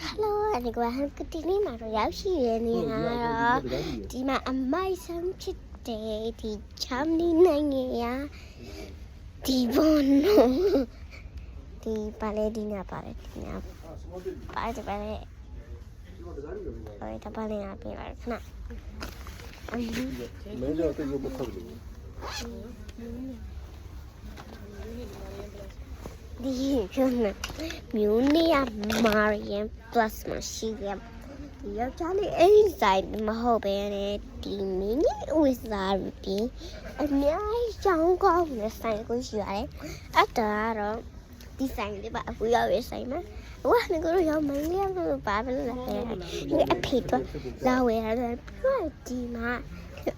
Hello ဒီကွာဟန်ကတီနီမှာတော့ရောက်ရှိရနေဟာဒီမှာအမိုက်ဆန်းဖြစ်တယ်ဒီချမ်းနီနိုင်ငံရဒီဘွန်ဒီပါလေဒီနာပါလေဒီနာပါတယ်ဟိုတပါလေအပြင်လာခဏ没这这就不扣的。ဒီကနေ့မြို့နေရမာရီယန် plus မရှိရဒီရောက်ချလေးအိမ်ဆိုင်မဟုတ်ပဲနဲ့ဒီမင်းကြီးဝစ်စားပြီးအများကြီးကြောင်းကောင်းတဲ့ဆိုင်ကိုရှိရတယ်အဲ့ဒါတော့ဒီဆိုင်လေးပါအခုရောက်ရဆိုင်မှာဝါငါတို့ရောက်မင်းလေးကဘာပဲလဲဒီအဖေကလာဝယ်ရတယ်ဒီမှာ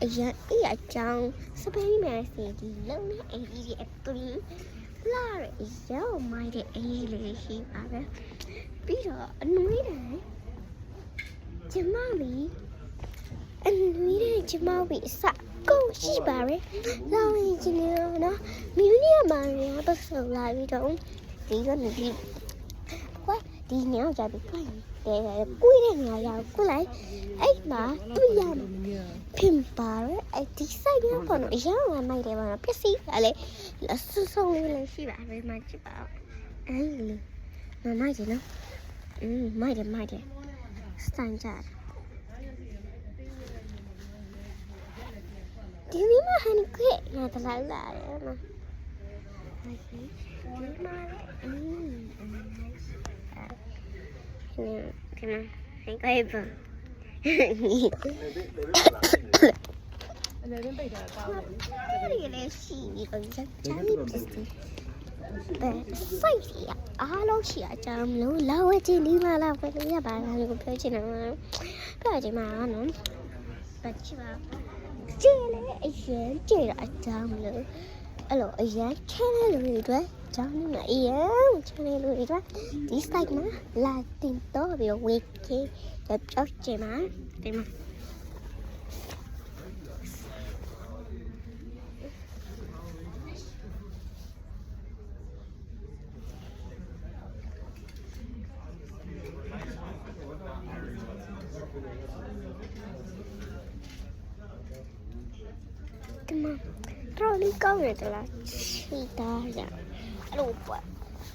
အရင်အကြောင်းစပိန်မယ်စီဒီလုံးနဲ့အင်ကြီးရဲ့အတွင်းလာရောမိုက်တဲ့အင်ကြီးလေးရှိပါပဲပြီးတော့အနွေးတယ်ကျမမီအနွေးတဲ့ကျမမီအစကုန်ရှိပါရဲ့လောင်းရင်ချင်းနော်မြို့နေမှာရတော့ဆောလာပြီးတော့ဒီကနေပြီးကွာဒီညောင်ကြပြီးကိုင်းတယ်ကိုင်းတဲ့ငါရောက်ကိုလိုက်အဲ့မှာတွေ့ရဖြစ်ပါရဲ့အဲ့ဒီဆိုင်ကပေါ့နော်အရင်ကမိုက်တယ်ပေါ့နော်ပစ္စည်းကလည်းဆုံလေးရှိပါပဲမှကြည့်ပါအဲ့လေမမိုက်တယ်နော်မိုက်တယ်စတန်ဂျာဒီမှာဟန်ခွေငါတလိုက်လာတယ်နော်ဒီမှာဒီမှာဟန်ခွေပါအနေနဲ့ပိတ်တာကောင်းတယ် ဒီလေရှိဒီကချမ်းလေးပစ္စည်းစိုက်ရအားလုံးရှိအကြောင်းမလို့လာဝဲချင်းဒီမှာလာပဲရပါလားကိုပြောချင်တယ်ပြောချင်မှာနော်ပတ်ချပါကျဲလေအရင်ကျဲတာအကြောင်းမလို့အဲ့လိုအရင်ချဲတဲ့လူတွေအတွက်ကြောင်းနေအရင်ချဲတဲ့လူတွေအတွက်ဒီ site မှာလာတင်တော့ပြီးဝေးကေကြောက်ချင်မှာဒီမှာတော်လေးကောင်းရတယ်လားရှိသားရအဲ့လိုပေါ့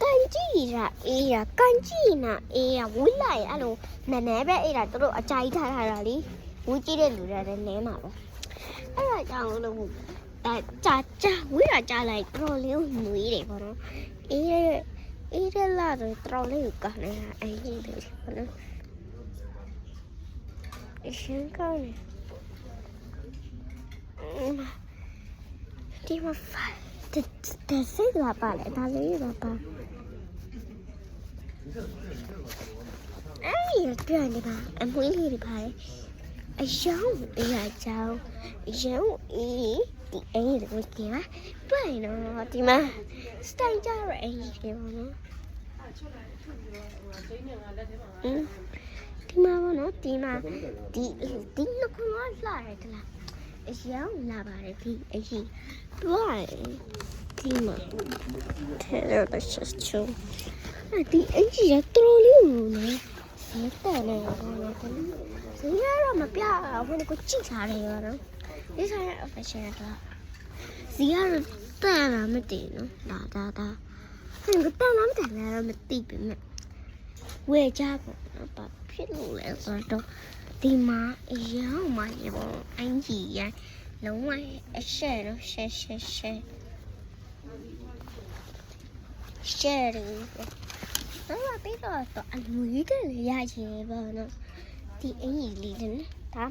ကန်ကြီးရာအေးရကန်ကြီးနာအေးရဝိလိုက်အဲ့လိုနည်းနည်းပဲအေးတာတို့အကြိုက်ထားတာလေဝီးကြည့်တဲ့လူတွေလည်းနည်းမှာပေါ့အဲ့ဒါကြောင့်လို့ကြာဝိရကြာလိုက်တော်လေးကိုနှွေးတယ်ပေါ့နော်အေးရလာတော့တော်လေးကိုကောင်းနေတာအေးကြီးတယ်ပေါ့နော်အရှင်ကောင်းတယ်ဒီမှာတဲ့စိတ်လာပါလေဒါလေးပါပါအဲ့ရပြန်နေပါအမွေးလေးတွေပါလေအယောင်အရာကြောင်းအယောင်ဒီအိမ်ကိုကြည့်ပါပြန်တော့ဒီမှာစတိုင်ကြရအိမ်ကြီးပေါ့နော်ဒီမှာပေါ့နော်ဒီနှစ်ခုလာရတယ်တလားအယောင်လာပါတယ်ဒီအကြီးတွားဒီမှာထဲတော့ချက်ချုံဒီအကြီးရတော်လေးလို့နော်တဲ့နေတော့နော်ဇီးရတော့မပြဘူးကိုကြည့်ထားတယ်ရောနော်ဒီဆိုင်ရ fashion တော့ဇီးရတော့တဲ့လာမတည်နော်ဒါဟင်ကတဲ့လာမတည်လည်းမသိပြီမဲ့ဝယ်ကြပေါ့နော်ဘာဖြစ်လို့လဲဆိုတော့ဒီမှာအယောင်မှရေပေါ့အင်ကြီးရလုံးဝအရှဲတော့ရှဲရှဲတော့ပြီးတော့အလူကြီးကလည်းရချင်ပါတော့ဒီအင်ကြီးလေးနဲ့ဒါ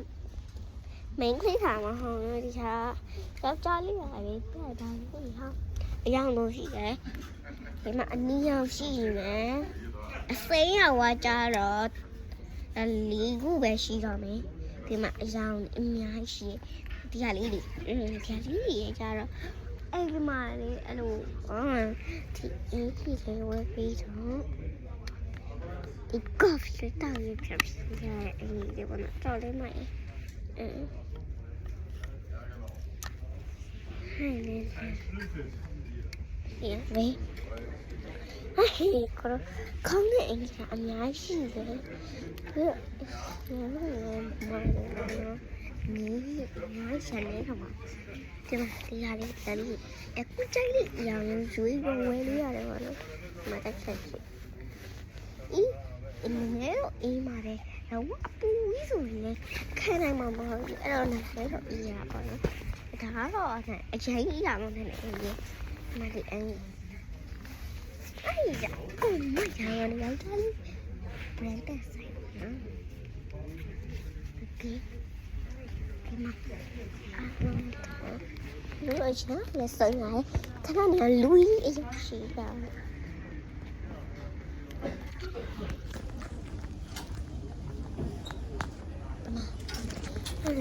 မင်းခွေးထားမှာဟောနော်ဒီဟာယောက်ျားလေးပါပဲပြတာဒီဟာအယောင်လို့ရှိတယ်ဒီမှာအနီးရောက်ရှိနေအစိမ်းရောက်သွားကြတော့လေးခုပဲရှိတော့မယ်ဒီမှာအယောင်အများကြီးရှိဒီဟာလေးတွေရကြတော့အဲ့ဒီမှာလေအဲ့လိုဒီအင်းကြီးလေးဝယ်ပြီးတော့ဒီကော်ဖီတောက်ရပြပြအဲ့ဒီဘောနော်တော်လေးမိုက်ဟဲ့လေ Hey, come in and I see it. Ay, ya, como ya van a salir. Frente a esa, ¿no? Aquí. ¿Qué más? Ah, no, no, ya, le estoy ahí. Están a Luis y yo, sí, ya.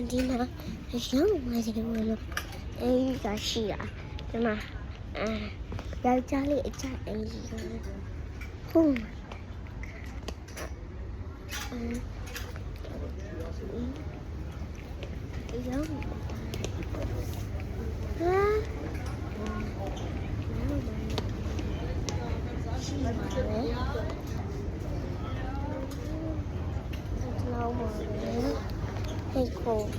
Dina, ya no me hace bueno. Ya, sí, ya. ¿Qué más? Ya, Charlie, ya, oh. Hey, cool.